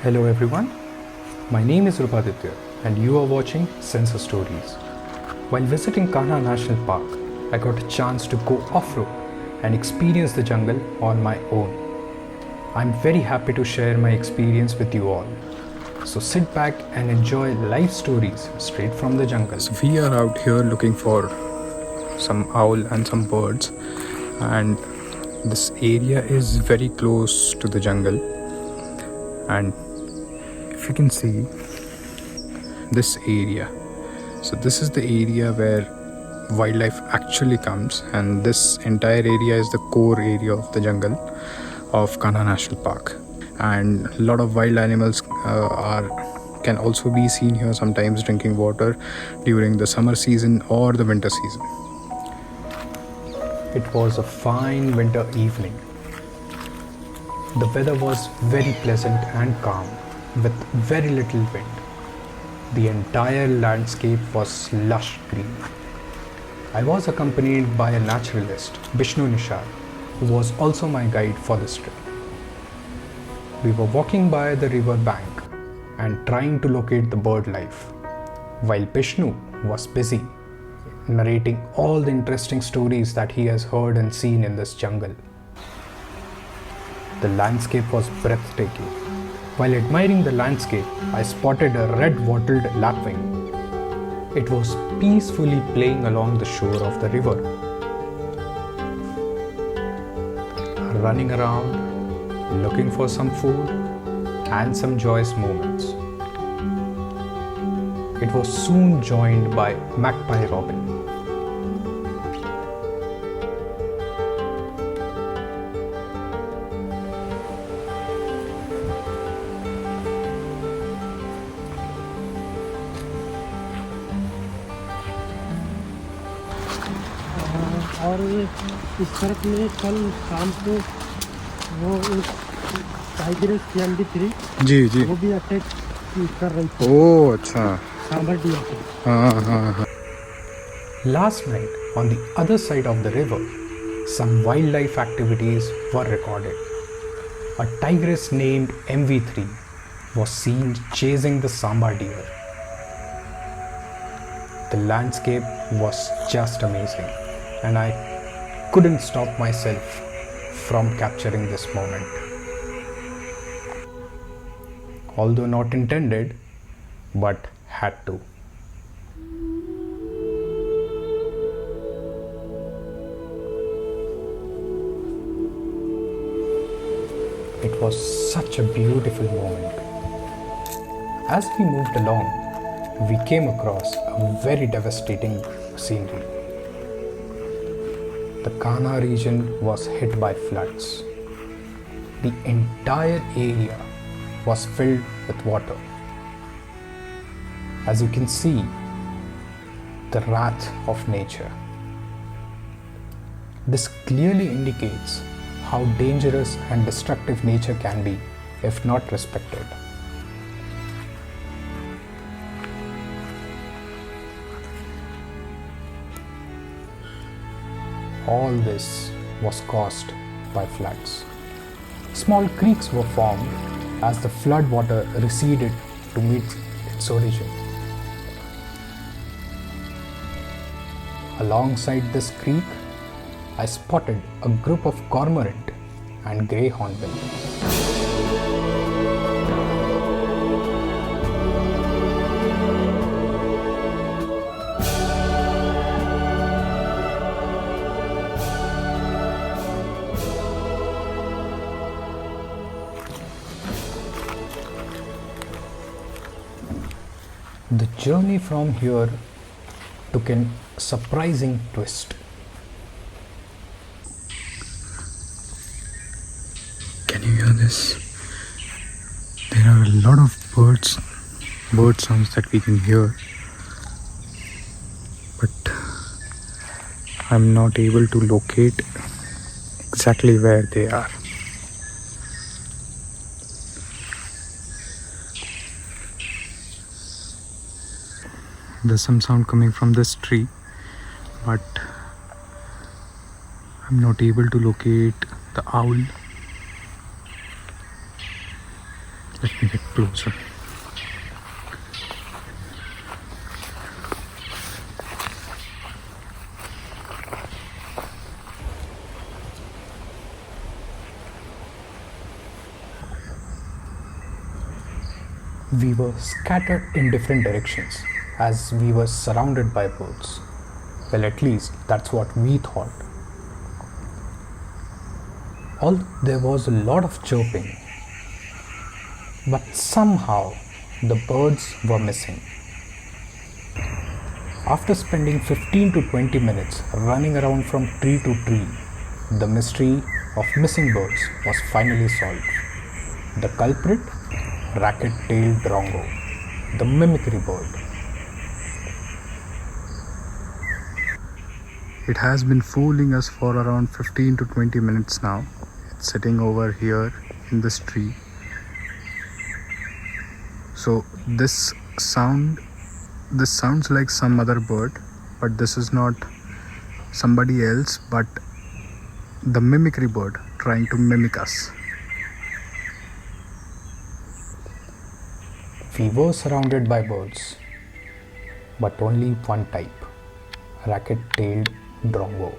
Hello everyone, my name is Rupaditya and you are watching Sensor Stories. While visiting Kanha National Park, I got a chance to go off-road and experience the jungle on my own. I'm very happy to share my experience with you all. So sit back and enjoy life stories straight from the jungle. So we are out here looking for some owl and some birds, and this area is very close to the jungle, and if you can see this area, so this is the area where wildlife actually comes, and this entire area is the core area of the jungle of Kanha National Park, and a lot of wild animals can also be seen here sometimes drinking water during the summer season or the winter season. It was a fine winter evening. The weather was very pleasant and calm with very little wind. The entire landscape was lush green. I was accompanied by a naturalist, Bisanu Nishad, who was also my guide for this trip. We were walking by the river bank and trying to locate the bird life, while Bisanu was busy narrating all the interesting stories that he has heard and seen in this jungle. The landscape was breathtaking. While admiring the landscape, I spotted a red-wattled lapwing. It was peacefully playing along the shore of the river, running around, looking for some food and some joyous moments. It was soon joined by magpie robin. और इस तरफ में कल शाम को वो एक tiger M53 जी वो भी अटैक कर रही थी। ओह अच्छा। सांबर डियर को। हाँ। Last night, on the other side of the river, some wildlife activities were recorded. A tigress named MV3 was seen chasing the sambar deer. The landscape was just amazing, and I couldn't stop myself from capturing this moment. Although not intended, but had to. It was such a beautiful moment. As we moved along, we came across a very devastating scenery. The Kanha region was hit by floods. The entire area was filled with water. As you can see, the wrath of nature. This clearly indicates how dangerous and destructive nature can be if not respected. All this was caused by floods. Small creeks were formed as the flood water receded to meet its origin. Alongside this creek, I spotted a group of cormorant and grey hornbill. The journey from here took a surprising twist. Can you hear this? There are a lot of bird sounds that we can hear, but I'm not able to locate exactly where they are. There's some sound coming from this tree, but I'm not able to locate the owl. Let me get closer. We were scattered in different directions as we were surrounded by birds. Well, at least that's what we thought. Although there was a lot of chirping, but somehow the birds were missing. After spending 15 to 20 minutes running around from tree to tree, the mystery of missing birds was finally solved. The culprit? Racket-tailed drongo, the mimicry bird. It has been fooling us for around 15 to 20 minutes now. It's sitting over here in this tree. So this sounds like some other bird, but this is not somebody else, but the mimicry bird trying to mimic us. We were surrounded by birds, but only one type, racket-tailed drongo.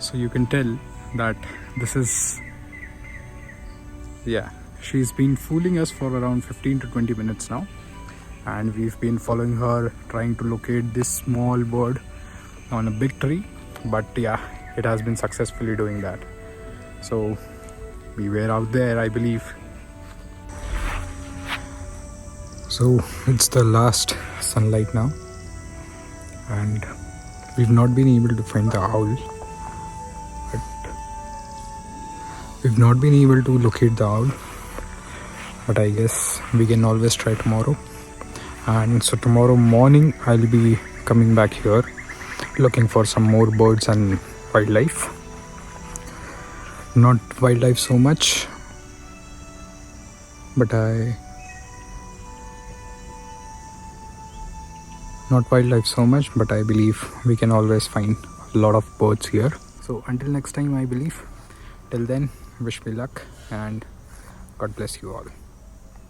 So you can tell that this is, she's been fooling us for around 15 to 20 minutes now, and we've been following her trying to locate this small bird on a big tree, but it has been successfully doing that. So we were out there, I believe. So it's the last sunlight now, and we've not been able to find the owl. We've not been able to locate the owl, but I guess we can always try tomorrow. And so tomorrow morning I'll be coming back here looking for some more birds and wildlife. Not wildlife so much, but I believe we can always find a lot of birds here. So until next time, I believe. Till then, wish me luck and God bless you all.